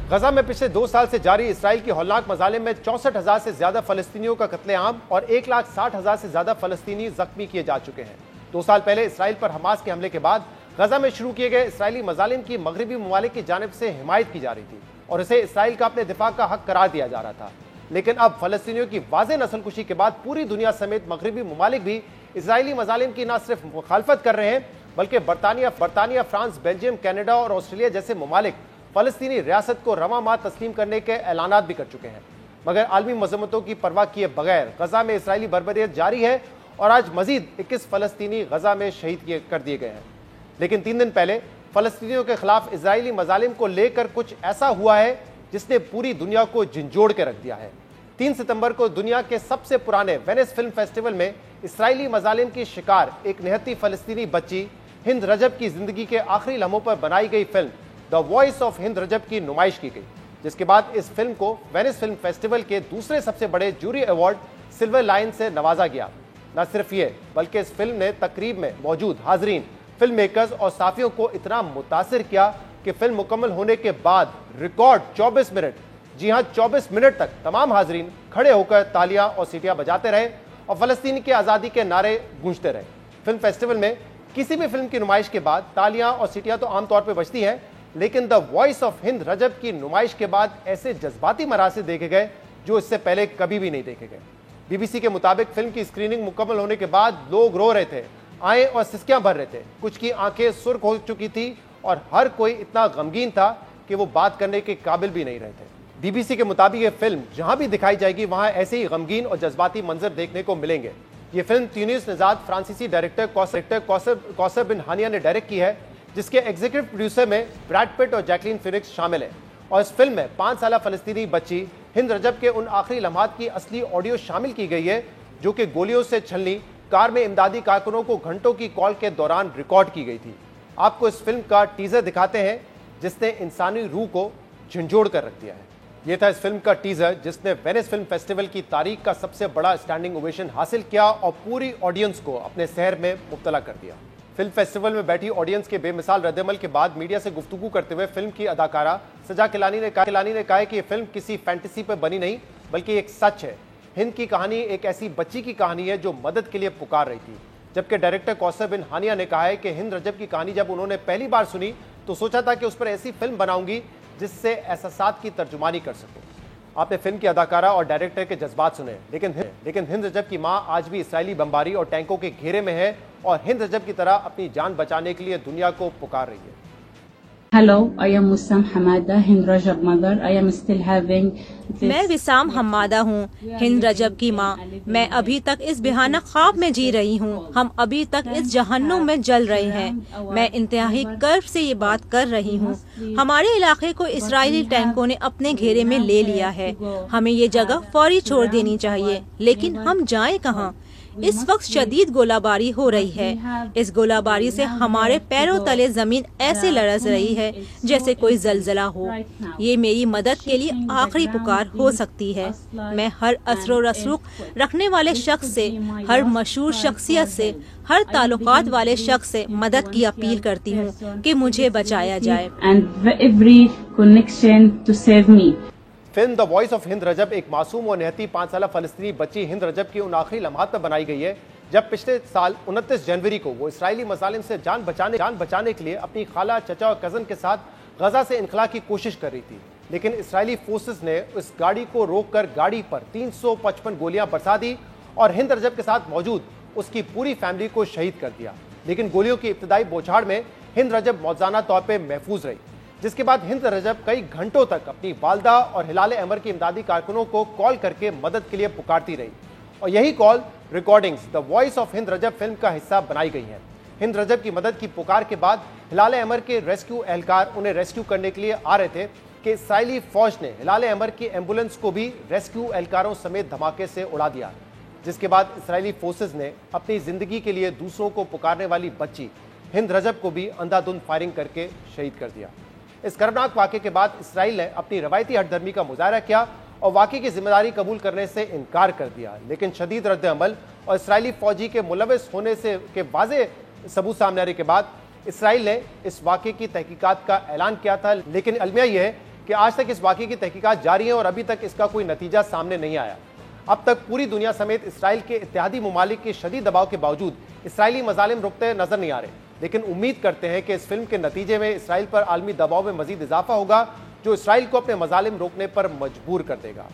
गजा में पिछले 2 साल से जारी इसराइल की हौलनाक मजालिम में 64,000 से ज्यादा फलस्तीनियों का कत्लेआम और 1,60,000 से ज्यादा फलस्तीनी जख्मी किए जा चुके हैं। 2 साल पहले इसराइल पर हमास के हमले के बाद गजा में शुरू किए गए इसराइली मजालिम की मगरबी ममालिक की जानिब से हिमायत की जा रही थी और इसे इसराइल का अपने दिफा का हक करार दिया जा रहा था। लेकिन अब फलस्तीनियों की वाज़ेह नस्लकुशी के बाद पूरी दुनिया समेत मगरबी ममालिक भी इसराइली मजालिम की न सिर्फ मुखालफत कर रहे हैं बल्कि बरतानिया, फ्रांस, बेल्जियम, कनाडा और ऑस्ट्रेलिया जैसे ममालिक फलस्तीनी रियासत को रवा तस्लीम करने के ऐलानात भी कर चुके हैं। मगर आलमी मजम्मतों की परवाह किए बगैर गजा में इसराइली बर्बरियत जारी है और आज मजीद 21 फलस्तीनी गजा में शहीद कर दिए गए हैं। लेकिन 3 दिन पहले फलस्तीनियों के खिलाफ इजरायली मजालिम को लेकर कुछ ऐसा हुआ है जिसने पूरी दुनिया को झंझोड़ के रख दिया है। 3 सितंबर को दुनिया के सबसे पुराने वेनिस फिल्म फेस्टिवल में इसराइली मजालिम की शिकार एक निहत्ती फलस्तीनी बच्ची हिंद रजब की जिंदगी के आखिरी लम्हों पर बनाई गई film the voice of Hind Rajab की नुमाइश की गई, जिसके बाद इस फिल्म को वेनिस फिल्म फेस्टिवल के दूसरे सबसे बड़े जूरी अवार्ड सिल्वर लायन से नवाजा गया। न सिर्फ ये बल्कि इस फिल्म ने तकरीब में मौजूद हाजरीन, फिल्म मेकर्स और साफियों को इतना मुतासिर किया कि फिल्म मुकम्मल होने के बाद रिकॉर्ड 24 मिनट, जी हां 24 मिनट तक तमाम हाजरीन खड़े होकर तालियां और सीटियां बजाते रहे और फलस्तीन की आज़ादी के नारे गूंजते रहे। फिल्म फेस्टिवल में किसी भी फिल्म की नुमाइश के बाद तालियां और सीटियां तो आमतौर पर बजती हैं, लेकिन the voice of Hind Rajab की नुमाइश के बाद ऐसे जज्बाती मरासिल देखे गए जो इससे पहले कभी भी नहीं देखे गए। बीबीसी के मुताबिक फिल्म की स्क्रीनिंग मुकम्मल होने के बाद लोग रो रहे थे, आए और सिसकियां भर रहे थे, कुछ की आंखें सुर्ख हो चुकी थी और हर कोई इतना गमगीन था कि वो बात करने के काबिल भी नहीं रहे थे। बीबीसी के मुताबिक ये फिल्म जहां भी दिखाई जाएगी वहां ऐसे ही गमगीन और जज्बाती मंजर देखने को मिलेंगे। ये फिल्म ट्यूनिस निजाद फ्रांसीसी डायरेक्टर कौसर बिन हानिया ने डायरेक्ट की है, जिसके एग्जीक्यूटिव प्रोड्यूसर में ब्रैड पिट और जैकलीन फिनिक्स शामिल है। और इस फिल्म में 5 साला फलस्तीनी बच्ची हिंद रजब के उन आखिरी लम्हात की असली ऑडियो शामिल की गई है जो कि गोलियों से छलनी कार में इमदादी कारकुनों को घंटों की कॉल के दौरान रिकॉर्ड की गई थी। आपको इस फिल्म का टीजर दिखाते हैं जिसने इंसानी रूह को झंझोड़ कर रख दिया है। यह था इस फिल्म का टीजर जिसने वेनिस फिल्म फेस्टिवल की तारीख का सबसे बड़ा स्टैंडिंग ओवेशन हासिल किया और पूरी ऑडियंस को अपने सहर में मुब्तला कर दिया। फिल्म फेस्टिवल में बैठी ऑडियंस के बेमिसाल रद्दमल के बाद मीडिया से गुफ्तगू करते हुए फिल्म की अदाकारा सजा किलानी ने कहा कि यह फिल्म किसी फैंटेसी पर बनी नहीं बल्कि एक सच है। हिंद की कहानी एक ऐसी बच्ची की कहानी है जो मदद के लिए पुकार रही थी। जबकि डायरेक्टर कौसर बिन हानिया ने कहा है कि हिंद रजब की कहानी जब उन्होंने पहली बार सुनी तो सोचा था कि उस पर ऐसी फिल्म बनाऊंगी जिससे एहसासात की तर्जुमानी कर सकूं। आपने फिल्म की अदाकारा और डायरेक्टर के जज्बात सुने, लेकिन हिंद रजब की मां आज भी इसराइली बमबारी और टैंकों के घेरे में है और हिंद रजब की तरह अपनी जान बचाने के लिए दुनिया को पुकार रही है। Hello, I am Wissam Hamada, Hind Rajab mother. I am still having मैं विसाम हम्मादा हूँ, हिंद रजब की माँ। मैं अभी तक इस बेहाना ख्वाब में जी रही हूँ। हम अभी तक इस जहन्नुम में जल रहे हैं। मैं इंतहाई कर्ब से ये बात कर रही हूँ। हमारे इलाके को इसराइली टैंकों ने अपने घेरे में ले लिया है। हमें ये जगह फौरी छोड़ देनी चाहिए, लेकिन हम जाएं कहाँ? इस वक्त शदीद गोलाबारी हो रही है। इस गोलाबारी से हमारे पैरों तले जमीन ऐसे लरस रही है जैसे कोई जलजला हो। ये मेरी मदद के लिए आखिरी पुकार हो सकती है। मैं हर असरो रसूख रखने वाले शख्स से, हर मशहूर शख्सियत से, हर ताल्लुकात वाले शख्स से मदद की अपील करती हूँ कि मुझे बचाया जाए। Film the voice of Hind Rajab एक मासूम और निहत्ती 5 साला फलस्तीनी बच्ची हिंद रजब की उन आखिरी लम्हात पर बनाई गई है जब पिछले साल 29 जनवरी को वो इसराइली मजालिम से जान बचाने के लिए अपनी खाला, चचा और कजन के साथ गजा से इनखला की कोशिश कर रही थी। लेकिन इसराइली फोर्सेस ने उस गाड़ी को रोककर गाड़ी पर 355 गोलियां बरसा दी और हिंद रजब के साथ मौजूद उसकी पूरी फैमिली को शहीद कर दिया। लेकिन गोलियों की इब्तदाई बौछार में हिंद रजब मौजाना तौर पर महफूज रही, जिसके बाद हिंद रजब कई घंटों तक अपनी वालदा और हिलाल अमर की इमदादी कारकुनों को कॉल करके मदद के लिए पुकारती रही और यही call recordings the voice of Hind Rajab film का हिस्सा बनाई गई हैं। हिंद रजब की मदद की पुकार के बाद हिलाल अमर के रेस्क्यू एहलकार उन्हें रेस्क्यू करने के लिए आ रहे थे कि इसराइली फौज ने हिलाल अमर की एम्बुलेंस को भी रेस्क्यू एहलकारों समेत धमाके से उड़ा दिया, जिसके बाद इसराइली फोर्सेज ने अपनी जिंदगी के लिए दूसरों को पुकारने वाली बच्ची हिंद रजब को भी अंधाधुंध फायरिंग करके शहीद कर दिया। इस कर्मनाक वाक़े के बाद इसराइल ने अपनी रवायती हटदर्मी का मुजाहरा किया और वाक़े की जिम्मेदारी कबूल करने से इनकार कर दिया। लेकिन शदीद रद्द अमल और इसराइली फौजी के मुलविस होने से के वाज़ेह सबूत सामने आने के बाद इसराइल ने इस वाक़े की तहकीकात का ऐलान किया था। लेकिन अलमिया यह है कि आज तक इस वाकये की तहकीकात जारी है और अभी तक इसका कोई नतीजा सामने नहीं आया। अब तक पूरी दुनिया समेत इसराइल के इत्तेहादी ममालिक के शदीद दबाव के बावजूद इसराइली मजालिम रुकते नजर नहीं आ रहे, लेकिन उम्मीद करते हैं कि इस फिल्म के नतीजे में इसराइल पर आलमी दबाव में मजीद इजाफा होगा, जो इसराइल को अपने मजालिम रोकने पर मजबूर कर देगा।